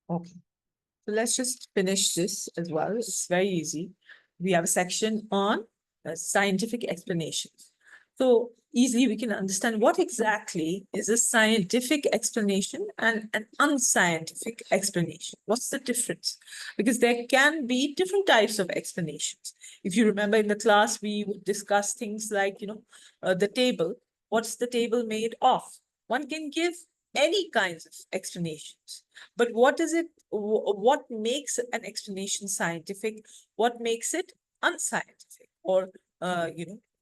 Okay. So let's just finish this as well. It's very easy. We have a section on scientific explanations. So easily we can understand what exactly is a scientific explanation and an unscientific explanation. What's the difference? Because there can be different types of explanations. If you remember in the class, we would discuss things like, the table. What's the table made of? One can give any kinds of explanations. But what is it? What makes an explanation scientific? What makes it unscientific? Or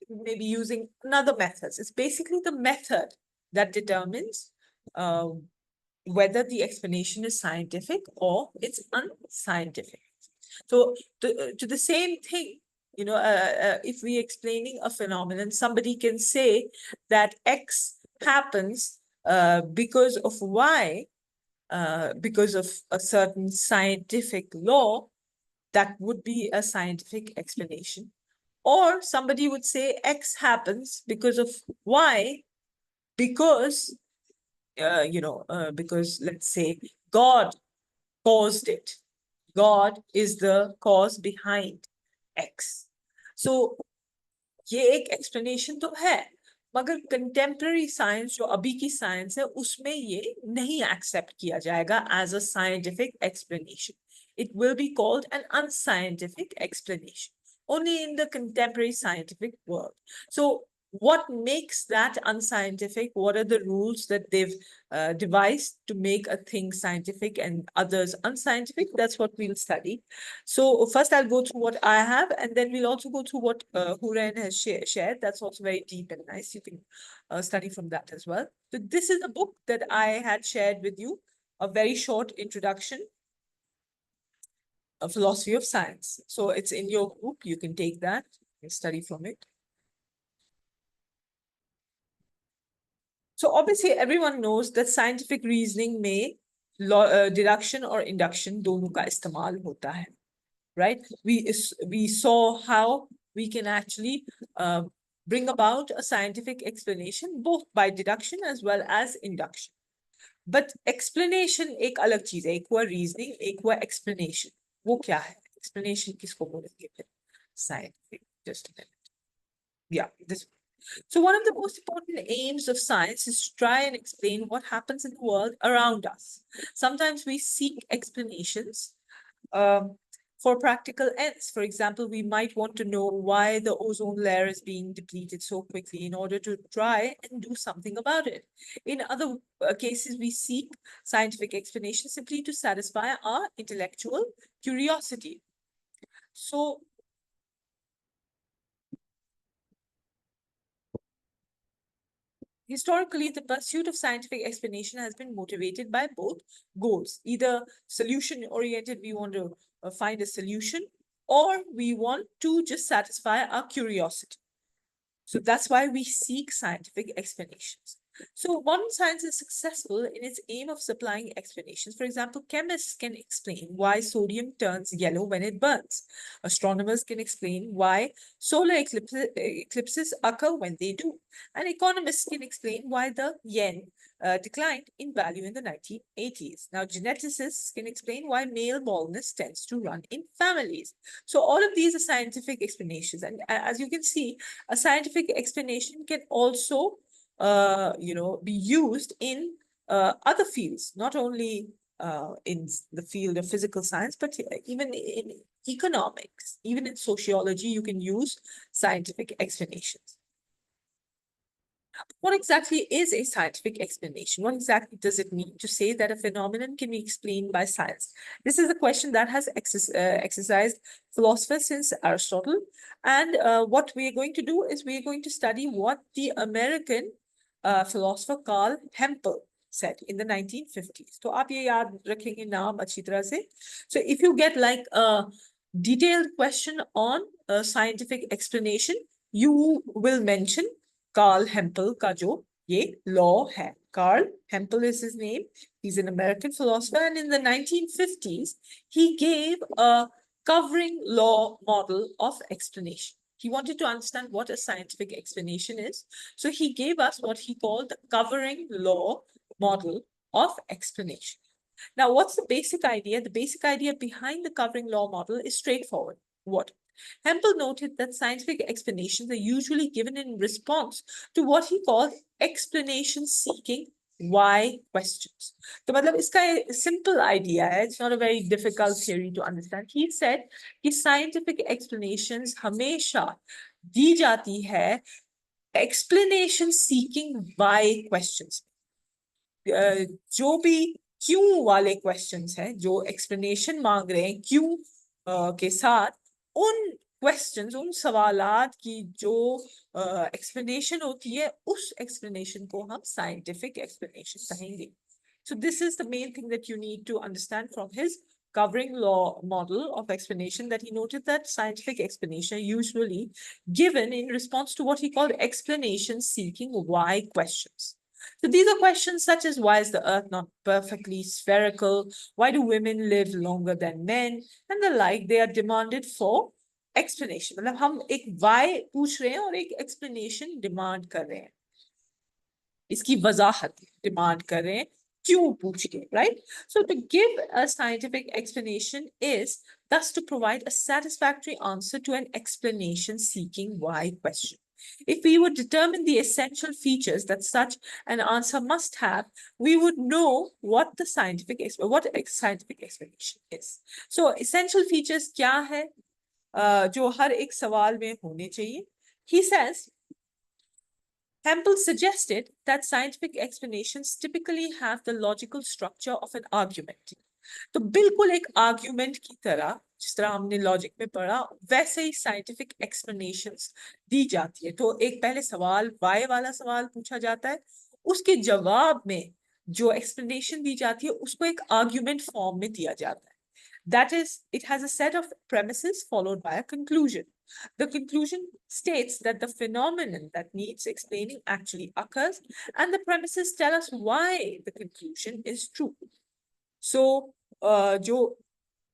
maybe using another methods. It's basically the method that determines whether the explanation is scientific or it's unscientific. So to the same thing, if we're explaining a phenomenon, somebody can say that X happens because of Y, because of a certain scientific law. That would be a scientific explanation. Or somebody would say X happens because of Y, because, because let's say God caused it. God is the cause behind X. So ये एक explanation तो है, मगर contemporary science जो अभी की science है उसमें ये नहीं accept किया जाएगा as a scientific explanation. It will be called an unscientific explanation only in the contemporary scientific world. So what makes that unscientific? What are the rules that they've devised to make a thing scientific and others unscientific? That's what we'll study. So first I'll go through what I have, and then we'll also go through what Huren has shared. That's also very deep and nice. You can study from that as well. So this is a book that I had shared with you, a very short introduction, a philosophy of science. So it's in your group. You can take that and study from it. So obviously everyone knows that scientific reasoning में deduction or induction दोनों का इस्तेमाल होता है, right? We saw how we can actually bring about a scientific explanation both by deduction as well as induction. But explanation एक अलग चीज है, एक हुआ reasoning, एक हुआ explanation. वो क्या है? Explanation किसको बोलेंगे फिर? Scientific. Just a minute. Yeah, this. So one of the most important aims of science is to try and explain what happens in the world around us. Sometimes we seek explanations for practical ends. For example, we might want to know why the ozone layer is being depleted so quickly in order to try and do something about it. In other cases, we seek scientific explanations simply to satisfy our intellectual curiosity. So historically, the pursuit of scientific explanation has been motivated by both goals, either solution-oriented, we want to find a solution, or we want to just satisfy our curiosity. So that's why we seek scientific explanations. So modern science is successful in its aim of supplying explanations. For example, chemists can explain why sodium turns yellow when it burns. Astronomers can explain why solar eclipses occur when they do. And economists can explain why the yen declined in value in the 1980s. Now, geneticists can explain why male baldness tends to run in families. So all of these are scientific explanations. And as you can see, a scientific explanation can also be used in other fields, not only in the field of physical science, but even in economics, even in sociology, you can use scientific explanations. What exactly is a scientific explanation? What exactly does it mean to say that a phenomenon can be explained by science? This is a question that has exercised philosophers since Aristotle. And what we are going to do is we are going to study what the American philosopher Carl Hempel said in the 1950s. So आप ये याद रखेंगे नाम अच्छी तरह से. So if you get like a detailed question on a scientific explanation, you will mention Carl Hempel का जो ये law है. Carl Hempel is his name. He's an American philosopher, and in the 1950s, he gave a covering law model of explanation. He wanted to understand what a scientific explanation is. So he gave us what he called the covering law model of explanation. Now, what's the basic idea? The basic idea behind the covering law model is straightforward. What? Hempel noted that scientific explanations are usually given in response to what he called explanation-seeking why questions. तो मतलब इसका simple idea है. It's not a very difficult theory to understand. He said कि scientific explanations हमेशा दी जाती है explanation-seeking why questions. जो भी क्यों वाले क्वेश्चंस हैं, जो एक्सप्लेनेशन मांग रहे हैं क्यों के साथ, उन क्वेश्चंस, उन सवालात की जो एक्सप्लेनेशन होती है, उस एक्सप्लेनेशन को हम साइंटिफिक एक्सप्लेनेशन कहेंगे. So this is the main thing that you need to understand from his covering law model of explanation, that he noted that scientific explanation usually given in response to what he called explanation seeking why questions. So these are questions such as, why is the earth not perfectly spherical? Why do women live longer than men? And the like. They are demanded for explanation. मतलब हम एक why पूछ रहे हैं और एक explanation demand कर रहे हैं. इसकी वजाहत demand कर रहे हैं क्यों पूछ के, right? So to give a scientific explanation is thus to provide a satisfactory answer to an explanation seeking why question. If we would determine the essential features that such an answer must have, we would know what the scientific explanation is. So essential features क्या है जो हर एक सवाल में होने चाहिए? He says, Hempel suggested that scientific explanations typically have the logical structure of an argument. तो बिल्कुल एक आर्ग्यूमेंट की तरह, जिस तरह हमने लॉजिक में पढ़ा, वैसे ही साइंटिफिक एक्सप्लेनेशंस दी जाती है. तो एक पहले सवाल वाई वाला सवाल पूछा जाता है, उसके जवाब में जो एक्सप्लेनेशन दी जाती है उसको एक आर्ग्यूमेंट फॉर्म में दिया जाता है. That is, it has a set of premises followed by a conclusion. The conclusion states that the phenomenon that needs explaining actually occurs, and the premises tell us why the conclusion is true. So, जो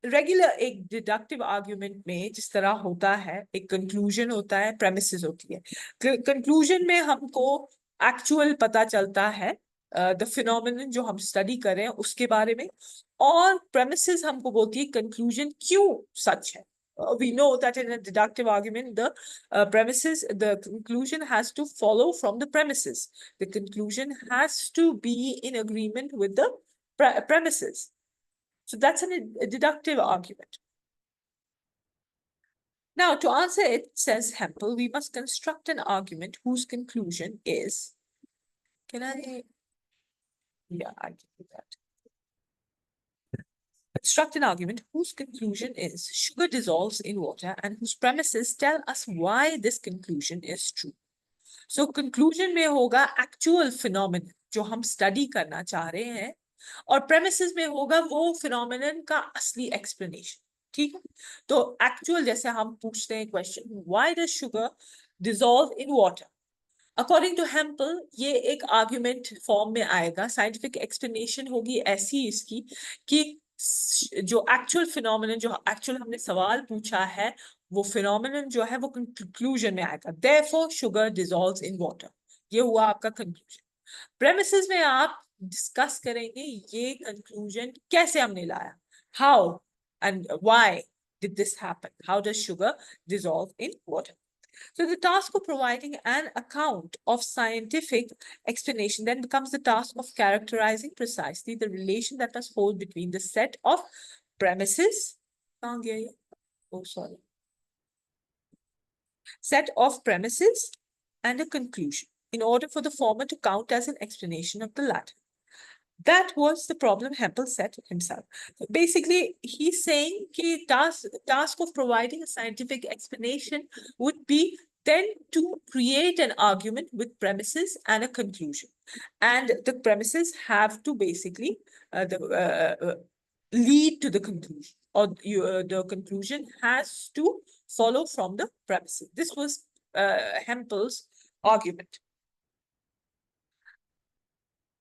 regular एक deductive argument में जिस तरह होता है, एक conclusion होता है, प्रेमिसेस होती है. कंक्लूजन में हमको एक्चुअल पता चलता है द फिनोमिनन जो हम स्टडी कर रहे हैं उसके बारे में, और प्रेमिसेस हमको बोलती है कंक्लूजन क्यों सच है. We know that in a deductive argument, the conclusion has to follow from the premises. The conclusion has to be in agreement with the premises. So that's a deductive argument. Now, to answer it, says Hempel, we must construct an argument whose conclusion is, can I? Yeah, I can do that. Construct an argument whose conclusion is sugar dissolves in water and whose premises tell us why this conclusion is true. So conclusion में होगा actual phenomenon जो हम study करना चाह रहे हैं, और premises में होगा वो phenomenon का असली explanation. ठीक है? तो actual जैसे हम पूछते हैं question, why does sugar dissolve in water? According to Hempel, ये एक argument form में आएगा. Scientific explanation होगी ऐसी इसकी कि जो actual phenomenon, जो actual हमने सवाल पूछा है, वो phenomenon जो है वो conclusion में आएगा. Therefore, sugar dissolves in water. ये हुआ आपका conclusion. Premises में आप discuss करेंगे ये conclusion कैसे हमने लाया. How and why did this happen? How does sugar dissolve in water? So the task of providing an account of scientific explanation then becomes the task of characterizing precisely the relation that must hold between the set of premises, set of premises and a conclusion in order for the former to count as an explanation of the latter. That was the problem Hempel set himself. Basically, he's saying that task of providing a scientific explanation would be then to create an argument with premises and a conclusion. And the premises have to basically lead to the conclusion, or the conclusion has to follow from the premises. This was Hempel's argument.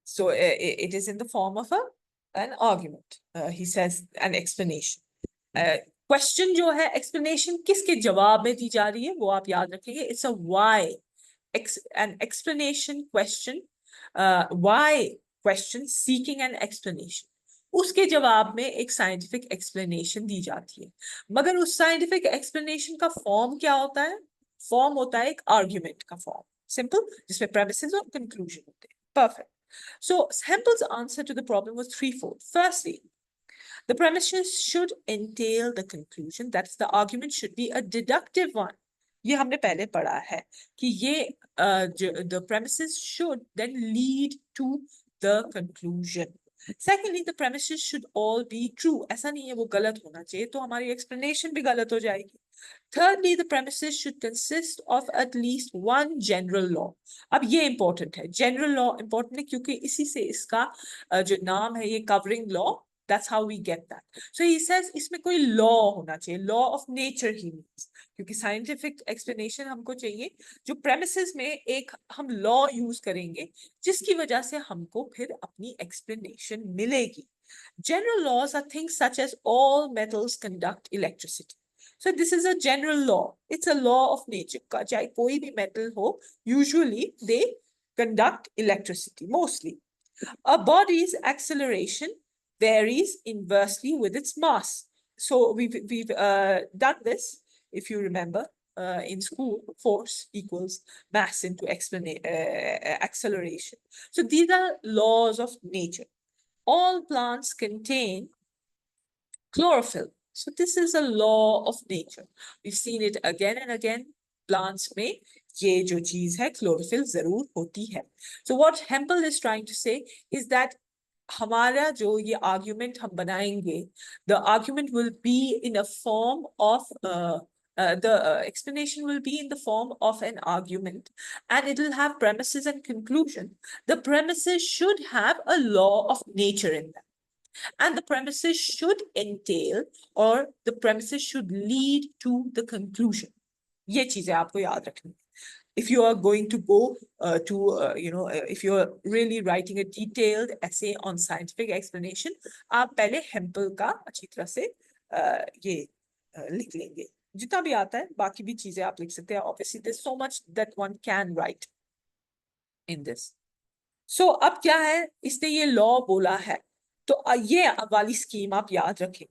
So it is in the form of an argument. He says an explanation. Question जो है explanation किसके जवाब में दी जा रही है वो आप याद रखेंगे. It's a why, an explanation question, why question seeking an explanation. उसके जवाब में एक साइंटिफिक एक्सप्लेनेशन दी जाती है। मगर उस साइंटिफिक एक्सप्लेनेशन का फॉर्म क्या होता है? फॉर्म होता है एक आर्ग्यूमेंट का फॉर्म, सिंपल, जिसमें प्रेमिसेस और कंक्लूजन होते हैं। Perfect. So Hempel's answer to the problem was threefold. Firstly, the premises should entail the conclusion, that is, the argument should be a deductive one. ये हमने पहले पढ़ा है कि ये the premises should then lead to the conclusion. Secondly, the premises should all be true. ऐसा नहीं है वो गलत होना चाहिए, तो हमारी explanation भी गलत हो जाएगी. Thirdly, the premises should consist of at least one general law. अब ये important है, general law important है क्योंकि इसी से इसका जो नाम है ये covering law, that's how we get that. So he says इसमें कोई law होना चाहिए, law of nature he means, क्योंकि scientific explanation हमको चाहिए जो premises में एक हम law use करेंगे जिसकी वजह से हमको फिर अपनी explanation मिलेगी. General laws are things such as all metals conduct electricity. So this is a general law. It's a law of nature. चाहे कोई भी metal हो, usually they conduct electricity, mostly. A body's acceleration varies inversely with its mass. So we've done this, if you remember, in school. Force equals mass into acceleration. So these are laws of nature. All plants contain chlorophyll. So this is a law of nature. We've seen it again and again. Plants में ये जो चीज है chlorophyll जरूर होती है. So what Hempel is trying to say is that हमारा जो ये argument हम बनाएंगे, the argument will be in a form of the explanation will be in the form of an argument, and it will have premises and conclusion. The premises should have a law of nature in them. And the premises should entail, or the premises should lead to the conclusion. ये चीजें आपको याद रखनी. If you are going to go if you are really writing a detailed essay on scientific explanation, आप पहले Hempel का अच्छी तरह से ये लिख लेंगे. जितना भी आता है, बाकी भी चीजें आप लिख सकते हैं. Obviously, there's so much that one can write in this. So अब क्या है? इसने ये law बोला है. तो ये वाली स्कीम आप याद रखें.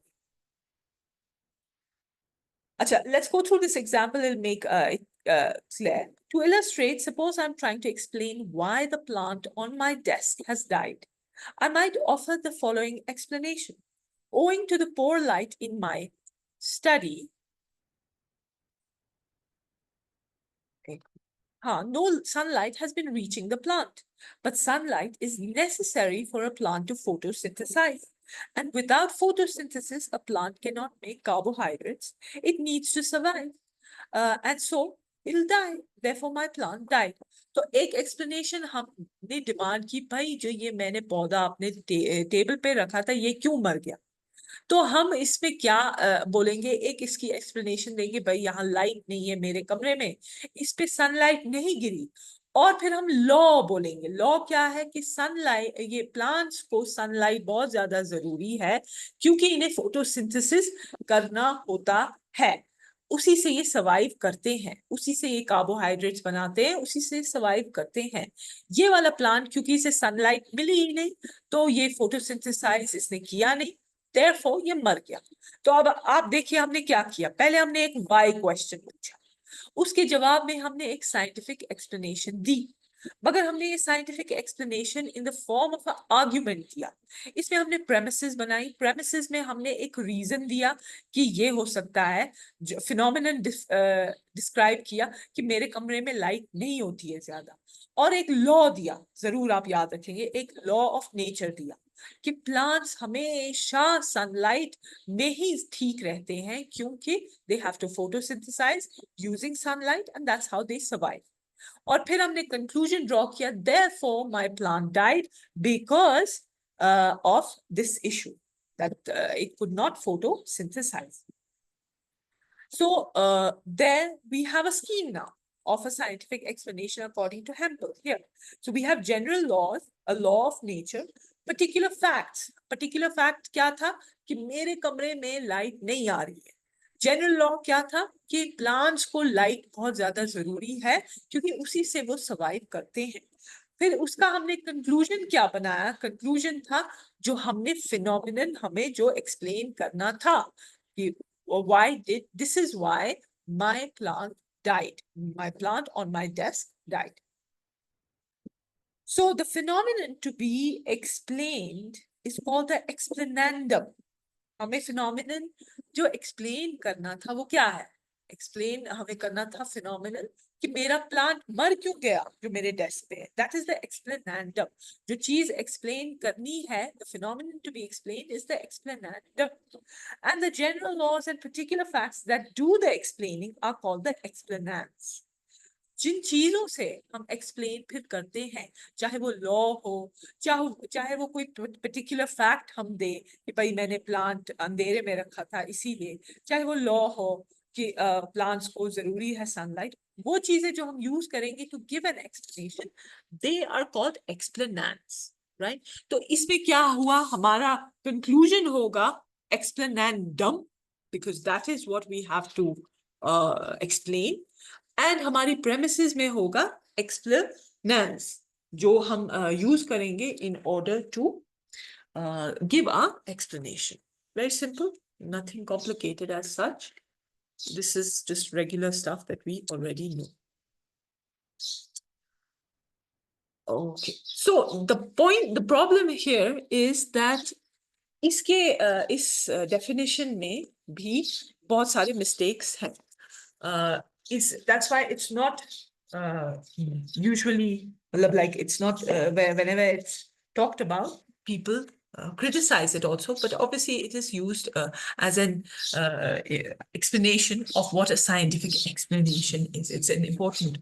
अच्छा, let's go through this example and make it clear. To illustrate, suppose I'm trying to explain why the plant on my desk has died. I might offer the following explanation. Owing to the poor light in my study, no sunlight has been reaching the plant, but sunlight is necessary for a plant to photosynthesize. And without photosynthesis, a plant cannot make carbohydrates it needs to survive. And so it'll die. Therefore, my plant died. तो एक explanation हमने demand की, भाई जो ये मैंने पौधा अपने टेबल पे रखा था ये क्यों मर गया. तो हम इसमें क्या बोलेंगे, एक इसकी एक्सप्लेनेशन देंगे, भाई यहाँ लाइट नहीं है मेरे कमरे में, इस पे सनलाइट नहीं गिरी. और फिर हम लॉ बोलेंगे. लॉ क्या है कि सनलाइट, ये प्लांट्स को सनलाइट बहुत ज्यादा जरूरी है क्योंकि इन्हें फोटोसिंथेसिस करना होता है. उसी से ये सर्वाइव करते हैं, उसी से ये कार्बोहाइड्रेट्स बनाते हैं, उसी से सर्वाइव करते हैं. ये वाला प्लांट क्योंकि इसे सनलाइट मिली ही नहीं, तो ये फोटोसिंथेसाइज इसने किया नहीं, therefore ये मर गया. तो अब आप देखिए हमने क्या किया. पहले हमने एक why क्वेश्चन पूछा, उसके जवाब में हमने एक साइंटिफिक एक्सप्लेनेशन दी, मगर हमने ये scientific explanation in the form of argument दिया. इसमें हमने प्रेमिसेस बनाई. प्रेमिसेस में हमने एक रीजन दिया कि ये हो सकता है, जो फिनोमिनन डिस्क्राइब किया कि मेरे कमरे में लाइट नहीं होती है ज्यादा, और एक लॉ दिया, जरूर आप याद रखेंगे, एक लॉ ऑफ नेचर दिया कि प्लांट्स हमेशा सनलाइट में ही ठीक रहते हैं क्योंकि they have to photosynthesize using sunlight and that's how they survive. और फिर हमने कंक्लूजन ड्रॉ किया, therefore my plant died because of this issue that it could not photosynthesize. So there we have a scheme now of a scientific explanation according to Hempel here. So we have general laws, a law of nature, particular facts. Particular fact क्या था कि मेरे कमरे में light नहीं आ रही है. General law क्या था कि प्लांट्स को लाइट बहुत ज्यादा जरूरी है क्योंकि उसी से वो सर्वाइव करते हैं. फिर उसका हमने कंक्लूजन क्या बनाया? कंक्लूजन था जो हमने फिनोमिनन हमें जो एक्सप्लेन करना था कि why did this is why my plant died, my plant on my desk died. So the phenomenon to be explained is called the explanandum. हमें phenomenon जो explain करना था वो क्या है? Explain हमें करना था phenomenon कि मेरा plant मर क्यों गया जो मेरे desk पे है. That is the explanandum. जो चीज explain करनी है, the phenomenon to be explained is the explanandum. And the general laws and particular facts that do the explaining are called the explanans. जिन चीजों से हम एक्सप्लेन फिर करते हैं, चाहे वो लॉ हो, चाहे वो कोई पर्टिकुलर फैक्ट हम दे कि भाई मैंने प्लांट अंधेरे में रखा था इसीलिए, चाहे वो लॉ हो कि प्लांट्स को जरूरी है सनलाइट, वो चीजें जो हम यूज करेंगे to give an explanation, they are called explanans, right? तो इसमें क्या हुआ, हमारा कंक्लूजन होगा explanandum, because that is what we have to explain, and हमारी प्रेमिसेस में होगा एक्सप्लेनेंस जो हम यूज करेंगे in order to give a explanation. Very simple, nothing complicated as such. This is just regular stuff that we already know. Okay, so the problem here is that इसके इस definition में भी बहुत सारे mistakes हैं. That's why it's not usually like it's not whenever it's talked about, people criticize it also, but obviously it is used as an explanation of what a scientific explanation is. It's an important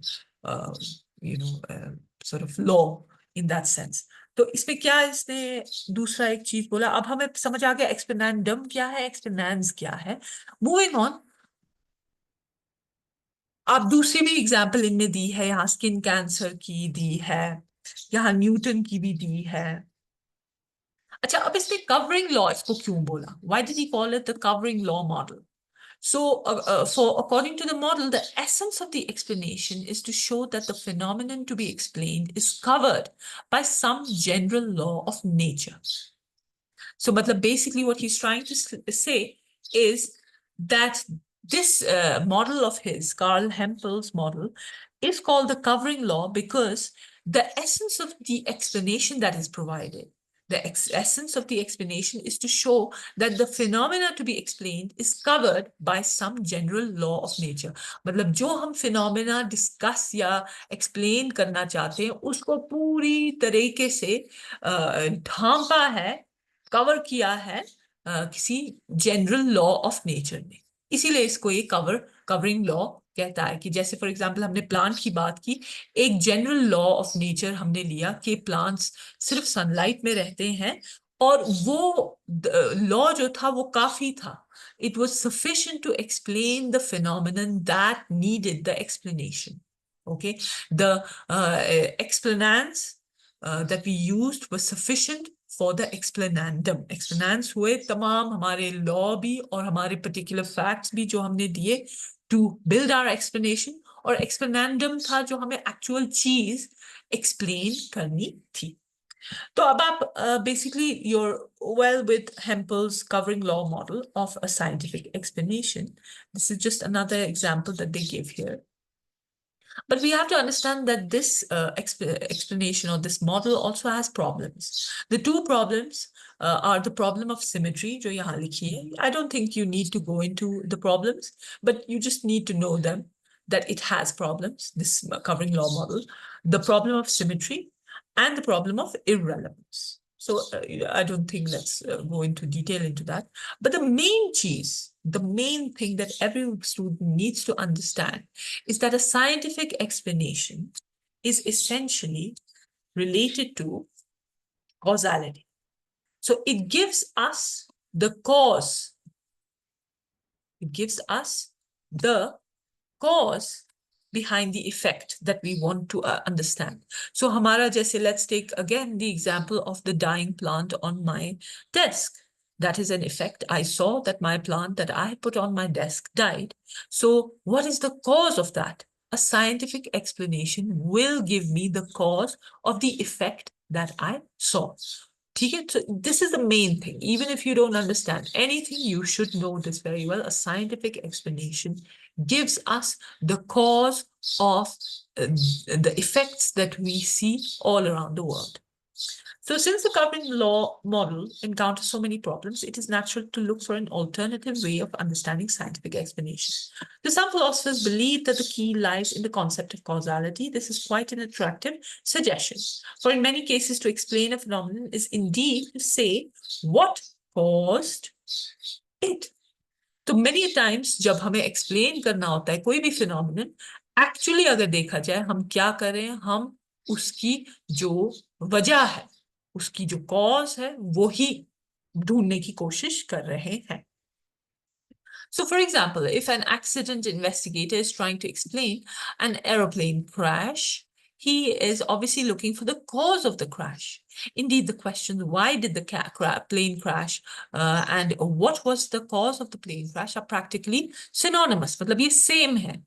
sort of law in that sense. तो इसमें क्या इसने दूसरा एक चीज बोला, अब हमें समझ आ गया एक्सप्लेनेंडम क्या है, एक्सप्लेनेंस क्या है. मूविंग ऑन, आप दूसरी भी एग्जाम्पल इनमें दी है, यहाँ स्किन कैंसर की दी है, यहाँ न्यूटन की भी दी है. अच्छा, अब इसमें कवरिंग लॉ इसको क्यों बोला? Why did he call it the covering law model? So, according to the model, the essence of the explanation is to show that the phenomenon to be explained is covered by some general law of nature. So, basically what he's trying to say is that this model of his, Carl Hempel's model, is called the covering law because the essence of the explanation that is provided, the essence of the explanation is to show that the phenomena to be explained is covered by some general law of nature. मतलब जो हम phenomena discuss या explain करना चाहते हैं उसको पूरी तरीके से ढांपा है, कवर किया है किसी जनरल लॉ ऑफ नेचर में. इसीलिए इसको ये कवरिंग लॉ कहता है. कि जैसे फॉर एग्जांपल हमने प्लांट की बात की, एक जनरल लॉ ऑफ नेचर हमने लिया कि प्लांट्स सिर्फ सनलाइट में रहते हैं, और वो लॉ जो था वो काफी था. It was sufficient to explain the phenomenon that needed the explanation. Okay, the explanans that we used was sufficient for the explanandum. Explanans हुए तमाम हमारे law भी और हमारे particular facts भी जो हमने दिए to build our explanation, और explanandum था जो हमें actual चीज explain करनी थी. तो अब आप basically you're well with Hempel's covering law model of a scientific explanation. This is just another example that they give here. But we have to understand that this explanation or this model also has problems. The two problems are the problem of symmetry, जो यहाँ लिखी है. I don't think you need to go into the problems, but you just need to know them, that it has problems, this covering law model, the problem of symmetry, and the problem of irrelevance. So I don't think let's go into detail into that. But the main thing that every student needs to understand is that a scientific explanation is essentially related to causality. So it gives us the cause. It gives us the cause behind the effect that we want to understand. So hamara jaise, let's take again the example of the dying plant on my desk. That is an effect. I saw that my plant that I put on my desk died. So what is the cause of that? a scientific explanation will give me the cause of the effect that I saw. ठीक है? So this is the main thing. Even if you don't understand anything, you should know this very well. A scientific explanation gives us the cause of the effects that we see all around the world. So since the covering law model encounters so many problems, it is natural to look for an alternative way of understanding scientific explanation. So some philosophers believe that the key lies in the concept of causality. This is quite an attractive suggestion. For in many cases, to explain a phenomenon is indeed to say what caused it. तो many times जब हमें explain करना होता है कोई भी phenomenon, actually अगर देखा जाए हम क्या कर रहे हैं, हम उसकी जो वजह है, उसकी जो cause है, वो ही ढूंढने की कोशिश कर रहे हैं. So for example, if an accident investigator is trying to explain an aeroplane crash, he is obviously looking for the cause of the crash. Indeed, the questions, why did the plane crash and what was the cause of the plane crash are practically synonymous. मतलब ये same है.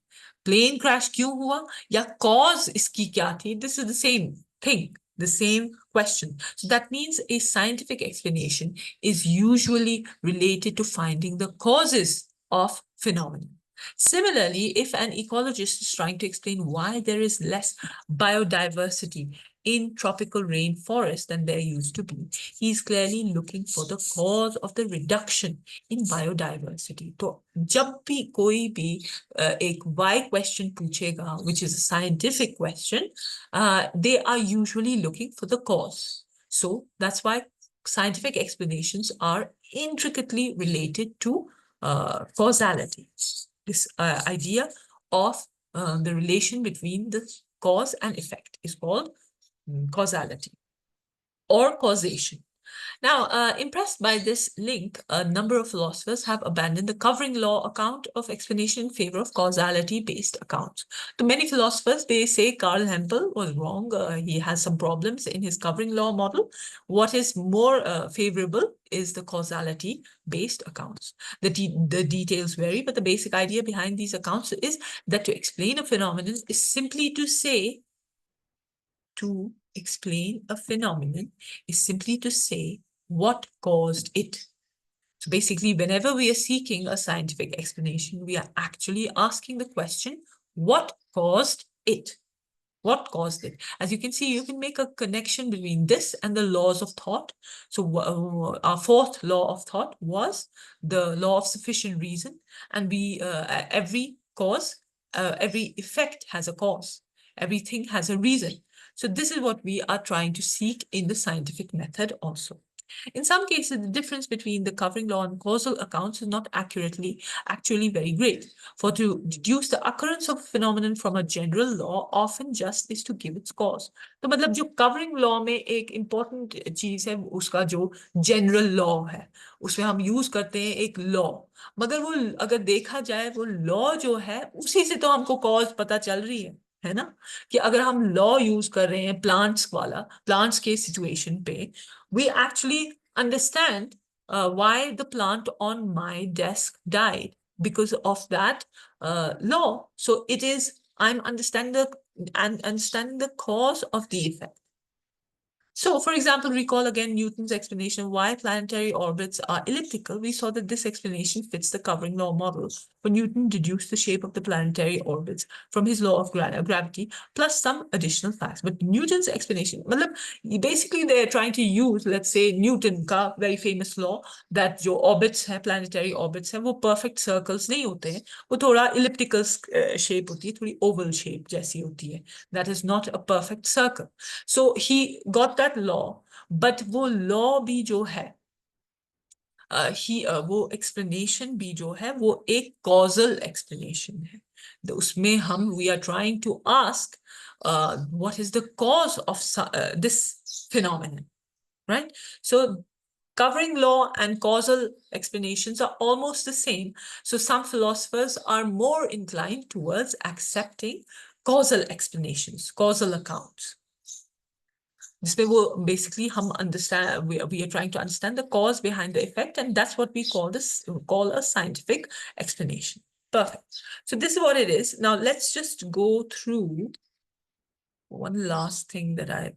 Plane crash क्यों हुआ या cause इसकी क्या थी? This is the same thing, the same question. So that means a scientific explanation is usually related to finding the causes of phenomena. Similarly, if an ecologist is trying to explain why there is less biodiversity in tropical rainforest than there used to be, he is clearly looking for the cause of the reduction in biodiversity. तो जब भी कोई भी एक why question पूछेगा, which is a scientific question, they are usually looking for the cause. So that's why scientific explanations are intricately related to causality. This idea of the relation between the cause and effect is called causality or causation. Now, impressed by this link, a number of philosophers have abandoned the covering law account of explanation in favor of causality-based accounts. To many philosophers, they say Carl Hempel was wrong. He has some problems in his covering law model. What is more favorable is the causality-based accounts. The details vary, but the basic idea behind these accounts is that to explain a phenomenon is simply to say, to explain a phenomenon is simply to say what caused it. So basically, whenever we are seeking a scientific explanation, we are actually asking the question, what caused it? What caused it? As you can see, you can make a connection between this and the laws of thought. So our fourth law of thought was the law of sufficient reason. And every cause, every effect has a cause. Everything has a reason. So this is what we are trying to seek in the scientific method also. In some cases, the difference between the covering law and causal accounts is not actually very great. For to deduce the occurrence of a phenomenon from a general law often just is to give its cause. तो मतलब जो covering law में एक important चीज है उसका जो general law है उसमें हम use करते हैं एक law मगर वो अगर देखा जाए वो law जो है उसी से तो हमको cause पता चल रही है ना कि अगर हम law use कर रहे हैं plants के situation पे we actually understand why the plant on my desk died because of that law. So it is, I'm understanding the cause of the effect. So, for example, recall again Newton's explanation of why planetary orbits are elliptical. We saw that this explanation fits the covering law model. When Newton deduced the shape of the planetary orbits from his law of gravity, plus some additional facts. But Newton's explanation, basically they're trying to use, let's say, Newton's very famous law that जो orbits हैं, planetary orbits हैं, वो perfect circles नहीं होते हैं, वो थोड़ा elliptical shape होती है, थोड़ी oval shape जैसी होती है. That is not a perfect circle. So he got that law, but वो law भी जो है वो explanation भी जो है वो एक causal explanation है. उसमें हम we are trying to ask what is the cause of this phenomenon, right? So covering law and causal explanations are almost the same. So some philosophers are more inclined towards accepting causal explanations, causal accounts. जिसमें वो basically हम understand, we are trying to understand the cause behind the effect, and that's what we call a scientific explanation. Perfect. So this is what it is. Now let's just go through one last thing that I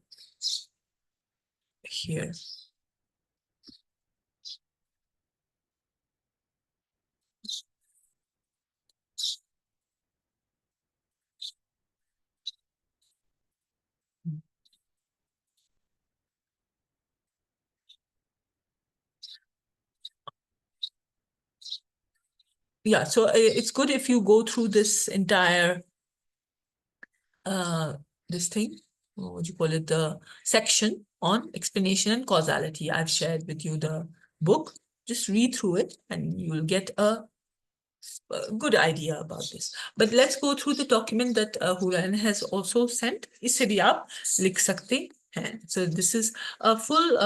here. Yeah, so it's good if you go through this entire this thing, what do you call it, the section on explanation and causality. I've shared with you the book. Just read through it and you will get a good idea about this. But let's go through the document that Huran has also sent. इसे भी आप लिख सकते हैं. So this is a full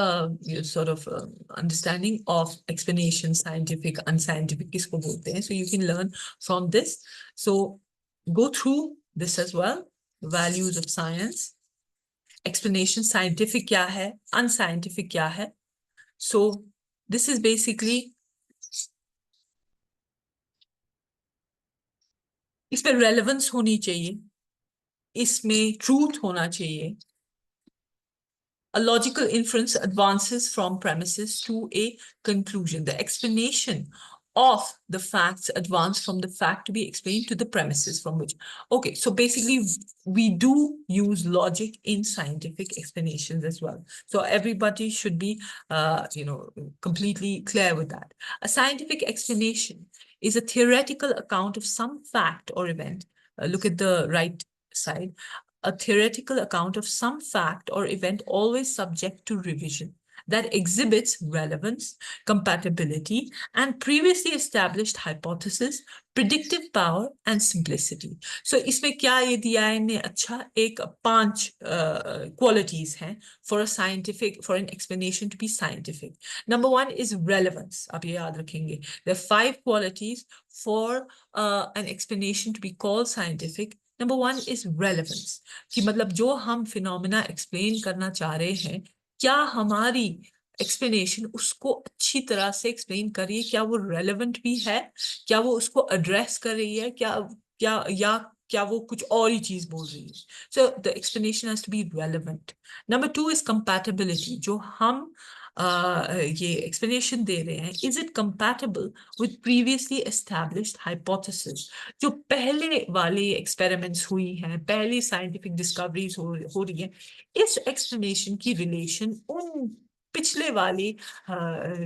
sort of understanding of explanation, scientific, unscientific, किसको बोलते हैं. So you can learn from this. So go through this as well. Values of science, explanation, scientific क्या है, unscientific क्या है. So this is basically इसमें relevance होनी चाहिए, इसमें ट्रूथ होना चाहिए. A logical inference advances from premises to a conclusion. The explanation of the facts advance from the fact to be explained to the premises from which. Okay, so basically we do use logic in scientific explanations as well. So everybody should be, completely clear with that. A scientific explanation is a theoretical account of some fact or event. Look at the right side. A theoretical account of some fact or event always subject to revision that exhibits relevance, compatibility, and previously established hypothesis, predictive power, and simplicity. So इसमें क्या ये दिया है इन्हें अच्छा एक 5 qualities हैं for a scientific, for an explanation to be scientific. Number 1 is relevance. आप ये याद रखेंगे. There are 5 qualities for an explanation to be called scientific. Number 1 is relevance. कि मतलब जो हम phenomena explain करना चाह रहे हैं, क्या हमारी explanation उसको अच्छी तरह से explain कर रही है, क्या वो relevant भी है, क्या वो उसको address कर रही है, क्या वो कुछ और ही चीज बोल रही है. So the explanation has to be relevant. Number 2 is compatibility. जो हम ये explanation दे रहे हैं, is it compatible with previously established hypothesis? जो पहले वाले experiments हुई हैं, पहली scientific discoveries हो रही हैं, इस explanation की relation उन पिछले वाली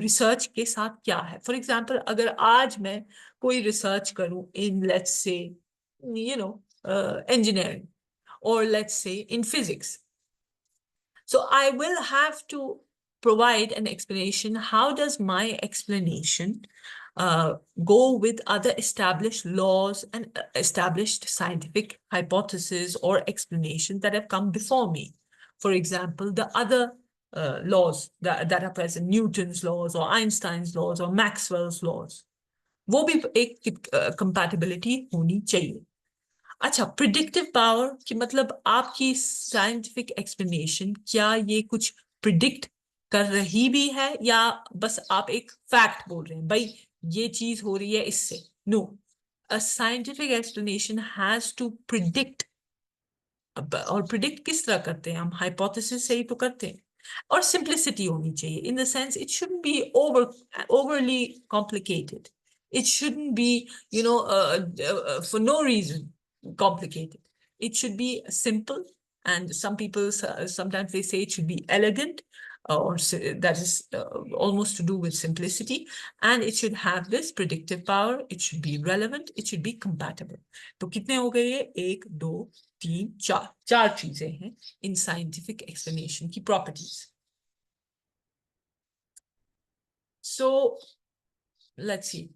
research के साथ क्या है? For example, अगर आज मैं कोई research करूं in, let's say, engineering, or let's say in physics. So I will have to provide an explanation. How does my explanation go with other established laws and established scientific hypotheses or explanations that have come before me? For example, the other laws that are present, Newton's laws or Einstein's laws or Maxwell's laws. वो भी एक compatibility होनी चाहिए. अच्छा, predictive power कि मतलब आपकी scientific explanation क्या ये कुछ प्रिडिक्ट कर रही भी है या बस आप एक फैक्ट बोल रहे हैं भाई ये चीज हो रही है इससे. No, a scientific explanation has to predict. और प्रिडिक्ट किस तरह करते हैं हम? हाइपोथेसिस से ही तो करते हैं. और सिंप्लिसिटी होनी चाहिए in the sense it shouldn't be overly complicated. It shouldn't be, for no reason complicated. It should be simple, and some people sometimes they say it should be elegant, or that is almost to do with simplicity, and it should have this predictive power. It should be relevant. It should be compatible. तो कितने हो गए ये? 1 2 3 4 चीजें हैं in scientific explanation की properties. So let's see.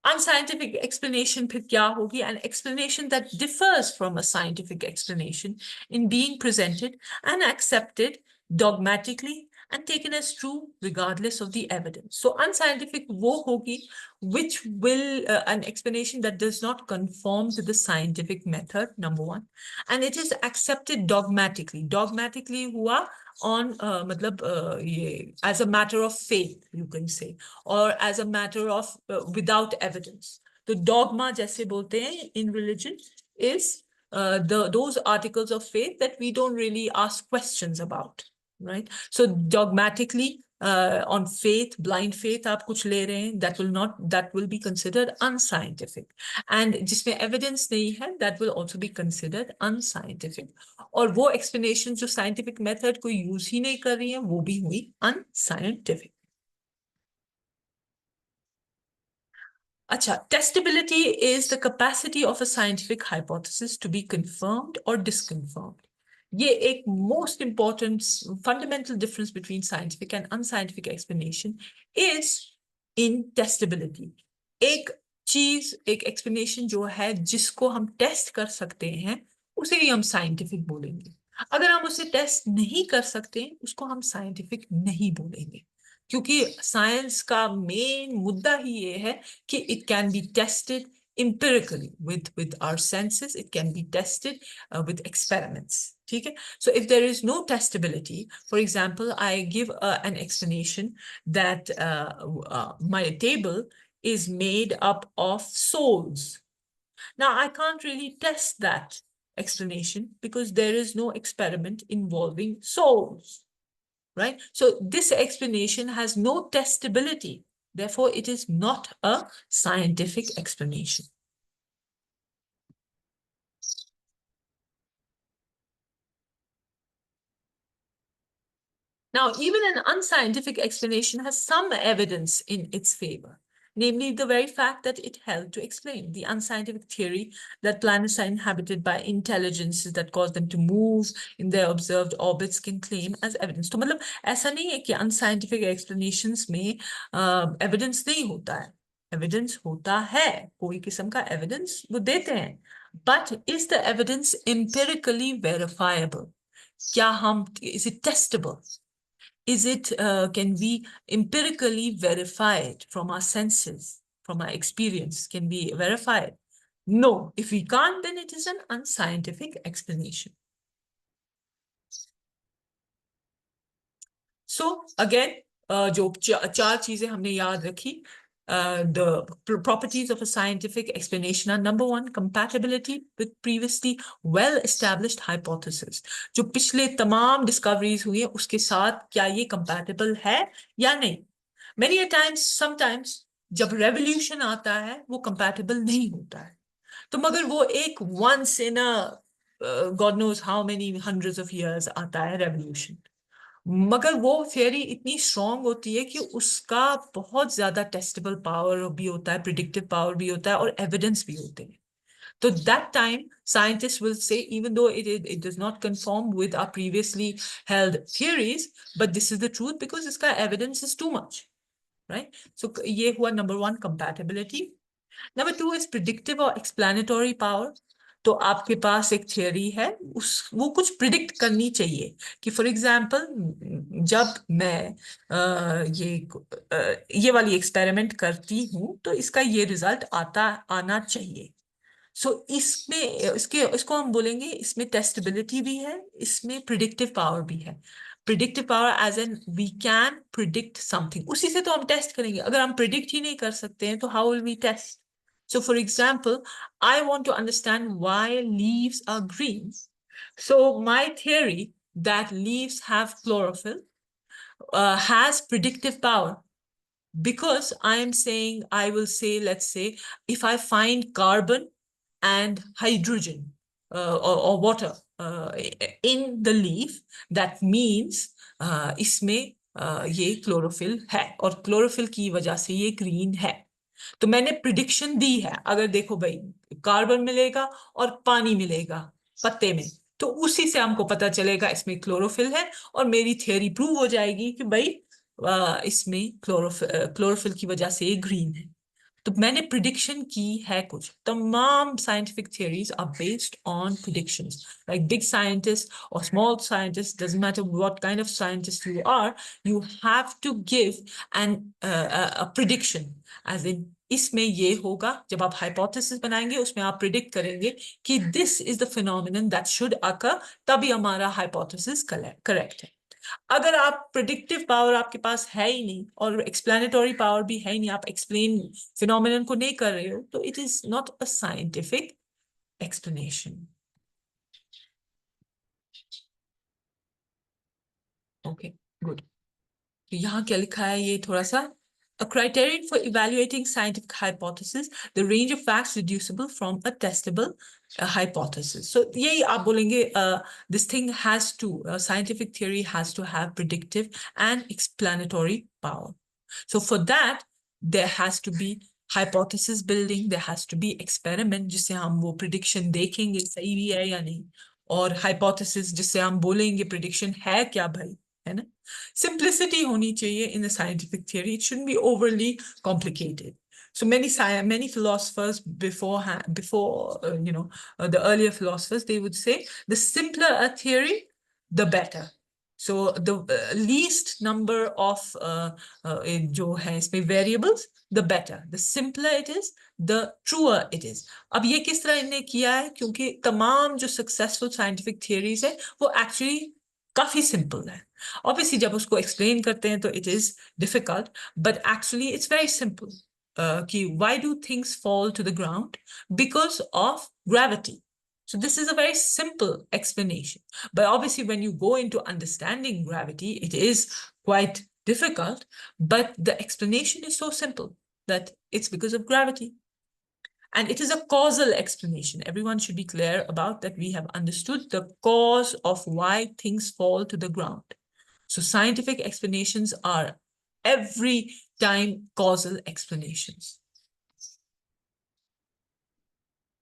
Unscientific explanation फिर क्या होगी? An explanation that differs from a scientific explanation in being presented and accepted dogmatically and taken as true regardless of the evidence. So unscientific वो होगी which will an explanation that does not conform to the scientific method, number 1, and it is accepted dogmatically. Dogmatically हुआ on मतलब ये as a matter of faith, you can say, or as a matter of without evidence. तो dogma जैसे बोलते हैं in religion is those articles of faith that we don't really ask questions about, right? So dogmatically on faith, blind faith आप कुछ ले रहे हैं, that will be considered unscientific. And जिसमें evidence नहीं है, that will also be considered unscientific. और वो explanation जो scientific method को use ही नहीं कर रही है, वो भी हुई unscientific. अच्छा, testability is the capacity of a scientific hypothesis to be confirmed or disconfirmed. ये एक most important fundamental difference between scientific and unscientific explanation is in testability. एक चीज, एक explanation जो है जिसको हम test कर सकते हैं, उसे ही हम scientific बोलेंगे. अगर हम उसे test नहीं कर सकते, उसको हम scientific नहीं बोलेंगे. क्योंकि साइंस का मेन मुद्दा ही ये है कि it can be tested empirically with our senses, it can be tested with experiments. ठीक है? So if there is no testability, for example, I give an explanation that my table is made up of souls. Now I can't really test that explanation because there is no experiment involving souls. Right? So this explanation has no testability. Therefore, it is not a scientific explanation. Now, even an unscientific explanation has some evidence in its favor, namely the very fact that it helped to explain the unscientific theory that planets are inhabited by intelligences that cause them to move in their observed orbits can claim as evidence. तो मतलब ऐसा नहीं है कि unscientific explanations में evidence नहीं होता है. Evidence होता है, कोई किस्म का evidence वो देते हैं. But is the evidence empirically verifiable? क्या हम, is it testable? Is it, can we empirically verify it from our senses, from our experience? Can we verify it? No. If we can't, then it is an unscientific explanation. So again, जो चार चीजें हमने याद रखी, the properties of a scientific explanation are: number one, compatibility with previously well-established hypotheses. जो पिछले तमाम discoveries हुई हैं, उसके साथ क्या ये compatible है या नहीं? Many a times, sometimes, जब revolution आता है, वो compatible नहीं होता है. तो मगर वो एक once in a God knows how many hundreds of years आता है revolution. मगर वो थियरी इतनी स्ट्रॉन्ग होती है कि उसका बहुत ज्यादा टेस्टेबल पावर भी होता है, प्रिडिक्टिव पावर भी होता है और एविडेंस भी होते हैं. तो that time scientists will say, even though it does not conform with our previously held theories, but this is the truth because इसका evidence is too much, right? So ये हुआ number one, compatibility. Number two is predictive or explanatory power. तो आपके पास एक theory है, वो कुछ predict करनी चाहिए कि फॉर एग्जाम्पल जब मैं ये वाली एक्सपेरिमेंट करती हूँ तो इसका ये रिजल्ट आना चाहिए. सो इसको हम बोलेंगे, इसमें टेस्टेबिलिटी भी है, इसमें प्रिडिक्टिव पावर भी है. Predictive power as an we can predict something, उसी से तो हम टेस्ट करेंगे. अगर हम प्रिडिक्ट ही नहीं कर सकते हैं तो how will we test? So for example, I want to understand why leaves are green. So my theory that leaves have chlorophyll has predictive power because I am saying, I will say, let's say, if I find carbon and hydrogen or water in the leaf, that means इसमें ये chlorophyll है और chlorophyll की वजह से ये green है. तो मैंने प्रिडिक्शन दी है, अगर देखो भाई कार्बन मिलेगा और पानी मिलेगा पत्ते में, तो उसी से हमको पता चलेगा इसमें क्लोरोफिल है और मेरी थियरी प्रूव हो जाएगी कि भाई इसमें क्लोरोफिल की वजह से ये ग्रीन है. तो मैंने प्रिडिक्शन की है कुछ. तमाम scientific theories are based on predictions. Like big scientist or small scientist, doesn't matter what kind of scientist you are, you have to give an prediction as in इसमें ये होगा. जब आप हाइपोथेसिस बनाएंगे उसमें आप प्रिडिक्ट करेंगे कि this is the phenomenon that should occur, तभी हमारा हाइपोथेसिस करेक्ट है. अगर आप प्रिडिक्टिव पावर आपके पास है ही नहीं और एक्सप्लेनेटरी पावर भी है ही नहीं, आप एक्सप्लेन फिनोमेनन को नहीं कर रहे हो, तो it is not a scientific explanation. Okay, good. तो यहाँ क्या लिखा है ये थोड़ा सा, a criterion for evaluating scientific hypothesis, the range of facts deducible from a testable hypothesis. So यही आप बोलेंगे, this thing has to, scientific theory has to have predictive and explanatory power. So for that, there has to be hypothesis building, there has to be experiment जिससे हम वो prediction देखेंगे सही भी है या नहीं, और hypothesis जिससे हम बोलेंगे prediction है क्या भाई, है ना. Simplicity honi chahiye in the scientific theory. It shouldn't be overly complicated. So many philosophers before the earlier philosophers, they would say the simpler a theory, the better. So the least number of जो है इसमें variables, the better. The simpler it is, the truer it is. अब ये किस तरह इन्हें किया है, क्योंकि तमाम जो successful scientific theories है वो actually काफी simple है. Obviously जब उसको explain करते हैं तो it is difficult, but actually it's very simple. कि why do things fall to the ground? Because of gravity. So this is a very simple explanation. But obviously when you go into understanding gravity, it is quite difficult, but the explanation is so simple that it's because of gravity. And it is a causal explanation. Everyone should be clear about that. We have understood the cause of why things fall to the ground. So scientific explanations are every time causal explanations.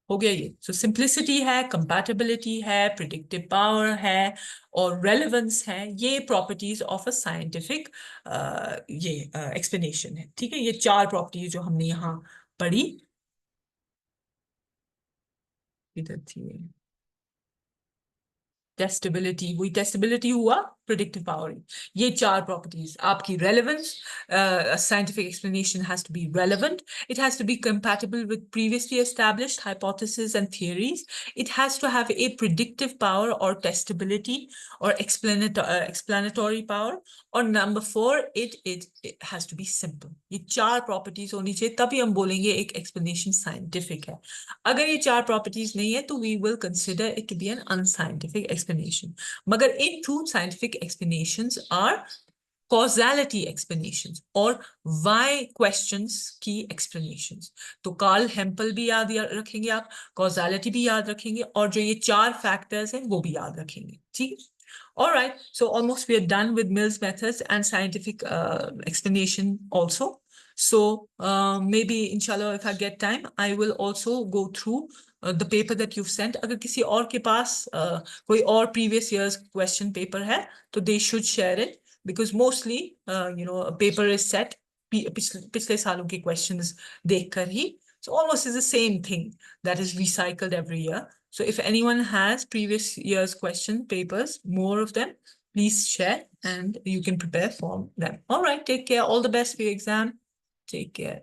हो गया ये. So simplicity है, compatibility है, predictive power है, और relevance है. ये properties of a scientific ये explanation है. ठीक है, ये 4 properties जो हमने यहाँ पढ़ी. इधर थी टेस्टेबिलिटी, वही टेस्टेबिलिटी हुआ, प्रिडिक्टिव पावर. ये 4 प्रॉपर्टीज आपकी. Relevance, scientific explanation has to be relevant, it has to be compatible with previously established hypothesis and theories, it has to have a predictive power और टेस्टेबिलिटी और explanatory power, और number 4 it has to be simple. ये 4 properties होनी चाहिए, तभी हम बोलेंगे एक एक्सप्लेनेशन साइंटिफिक है. अगर ये 4 प्रॉपर्टीज नहीं है तो we will consider it to be an unscientific explanation. Magar in truth, scientific explanations are causality explanations or why questions की explanations. तो कार्ल हेम्पल भी याद रखेंगे आप, causality भी याद रखेंगे, और जो ये 4 factors हैं वो भी याद रखेंगे. ठीक है. All right, so almost we are done with Mill's methods and scientific explanation also. So maybe inshallah if I get time I will also go through the paper that you've sent. अगर किसी और के पास कोई और previous year's question paper है तो they should share it, because mostly a paper is set पिछले सालों के questions देखकर ही. So almost is the same thing that is recycled every year. So if anyone has previous year's question papers, more of them, please share and you can prepare for them. All right, take care. All the best for your exam. Take care.